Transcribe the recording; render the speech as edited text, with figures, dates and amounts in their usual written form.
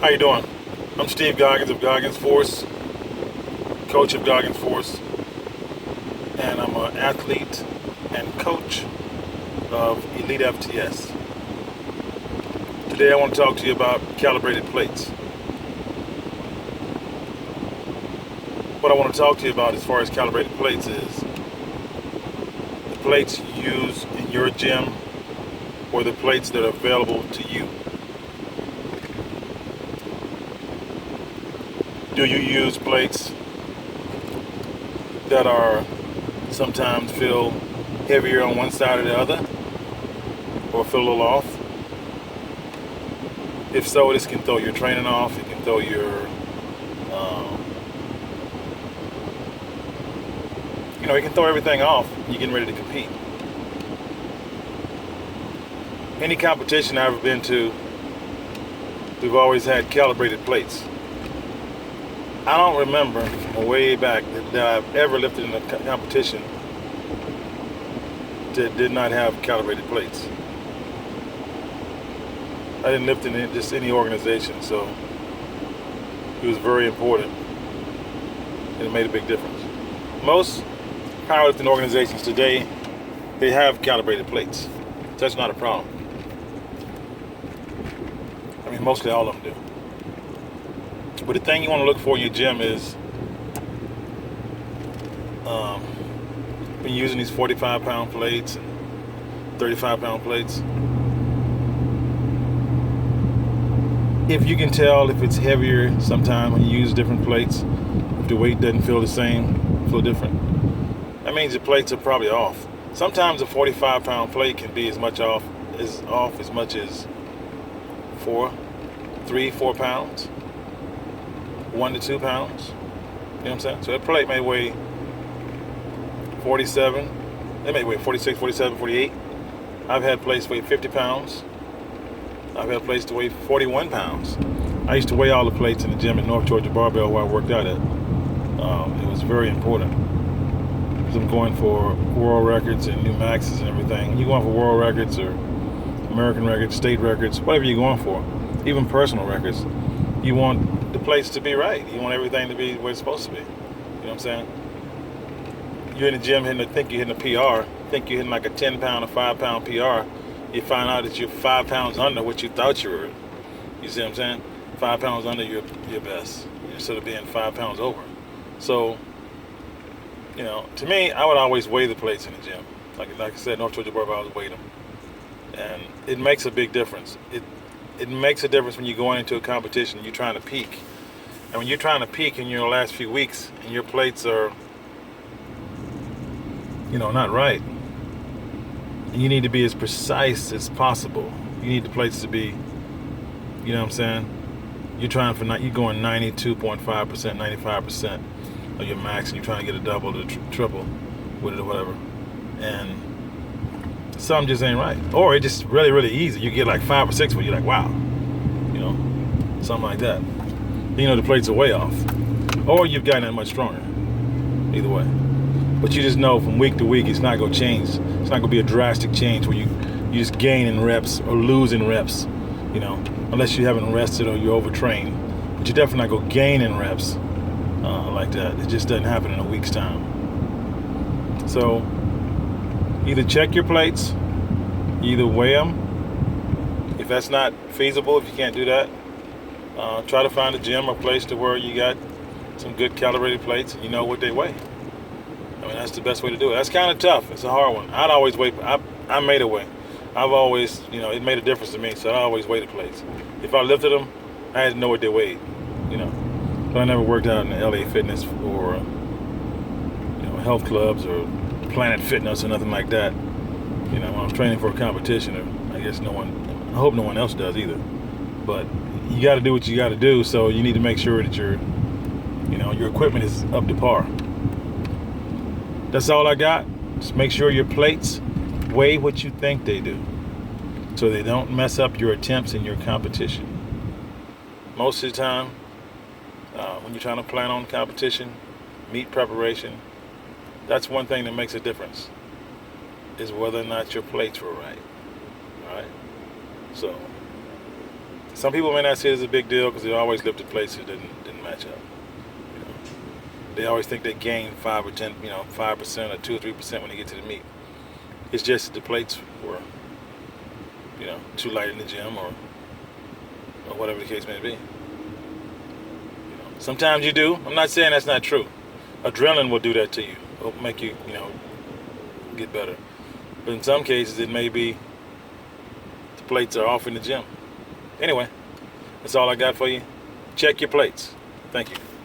How you doing? I'm Steve Goggins of Goggins Force, coach of Goggins Force, and I'm an athlete and coach of Elite FTS. Today I want to talk to you about calibrated plates. What I want to talk to you about as far as calibrated plates is the plates you use in your gym or the plates that are available to you. Do you use plates that are sometimes feel heavier on one side or the other, or feel a little off? If so, this can throw your training off. It can throw your, it can throw everything off. You're getting ready to compete. Any competition I've ever been to, we've always had calibrated plates. I don't remember from way back that I've ever lifted in a competition that did not have calibrated plates. I didn't lift in just any organization, so it was very important, and it made a big difference. Most powerlifting organizations today, they have calibrated plates. That's not a problem. I mean, mostly all of them do. But the thing you want to look for in your gym is when you're using these 45-pound plates and 35-pound plates, if you can tell if it's heavier sometime when you use different plates, if the weight doesn't feel the same, feel different, that means the plates are probably off. Sometimes a 45-pound plate can be as off as much as 4 pounds. 1 to 2 pounds. You know what I'm saying? So that plate may weigh 47. It may weigh 46, 47, 48. I've had plates weigh 50 pounds. I've had plates to weigh 41 pounds. I used to weigh all the plates in the gym at North Georgia Barbell where I worked out at. It was very important because I'm going for world records and new maxes and everything. You're going for world records or American records, state records, whatever you're going for, even personal records. You want the plates to be right. You want everything to be where it's supposed to be. You know what I'm saying? You're in the gym think you're hitting a PR, think you're hitting like a 10-pound or 5-pound PR. You find out that you're 5 pounds under what you thought you were. You see what I'm saying? 5 pounds under your best instead of being 5 pounds over. So, to me, I would always weigh the plates in the gym. Like I said, North Georgia Barbell, I always weigh them. And it makes a big difference. It makes a difference when you're going into a competition and you're trying to peak. And when you're trying to peak in your last few weeks and your plates are, not right, you need to be as precise as possible. You need the plates to be, you know what I'm saying? You're going 92.5%, 95% of your max, and you're trying to get a double to triple with it or whatever. And something just ain't right. Or it's just really, really easy. You get like 5 or 6 where you're like, wow. Something like that. The plates are way off. Or you've gotten that much stronger. Either way. But you just know from week to week it's not going to change. It's not going to be a drastic change where you just gain in reps or lose in reps. Unless you haven't rested or you're overtrained. But you're definitely not going to gain in reps like that. It just doesn't happen in a week's time. So either check your plates, either weigh them. If that's not feasible, if you can't do that, try to find a gym or place to where you got some good calibrated plates and you know what they weigh. I mean, that's the best way to do it. That's kind of tough. It's a hard one. I'd always weigh. I made a weigh. I've always, it made a difference to me, so I always weigh the plates. If I lifted them, I had to know what they weighed, But I never worked out in the LA Fitness or, health clubs or Planet Fitness or nothing like that. When I'm training for a competition, or I guess I hope no one else does either. But you got to do what you got to do, so you need to make sure that your equipment is up to par. That's all I got. Just make sure your plates weigh what you think they do, so they don't mess up your attempts in your competition. Most of the time, when you're trying to plan on competition, meet preparation, that's one thing that makes a difference, is whether or not your plates were right. All right? So, Some people may not see it as a big deal because they always lifted plates that didn't match up. You know, they always think they gain 5 or 10, 5% or 2 or 3% when they get to the meet. It's just that the plates were, too light in the gym or whatever the case may be. Sometimes you do. I'm not saying that's not true. Adrenaline will do that to you. It'll make you, get better. But in some cases, it may be the plates are off in the gym. Anyway, that's all I got for you. Check your plates. Thank you.